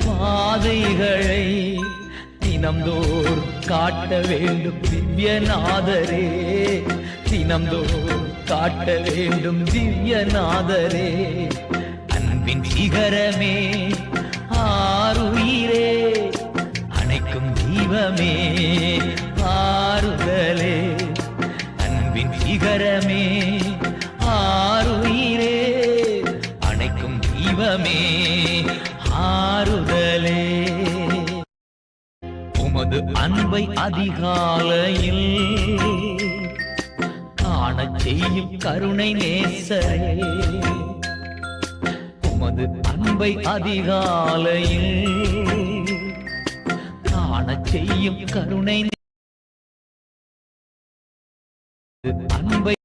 பாதைகளை தினம்தோறும் காட்ட வேண்டும் திவ்யநாதரே, தினம்தோறும் காட்ட வேண்டும் திவ்யநாதரே. அன்பின் சிகரமே ஆருயிரே, அணைக்கும் தீபமே ஆறுதலே. அன்பின் சிகரமே ஆருயிரே, அணைக்கும் தீபமே ஆறுதலே. உமது அன்பை அதிகாலையில் காணச் செய்யும் கருணை நேசரே, உமது அன்பை அதிகாலையில் காணச் செய்யும் கருணை அன்பை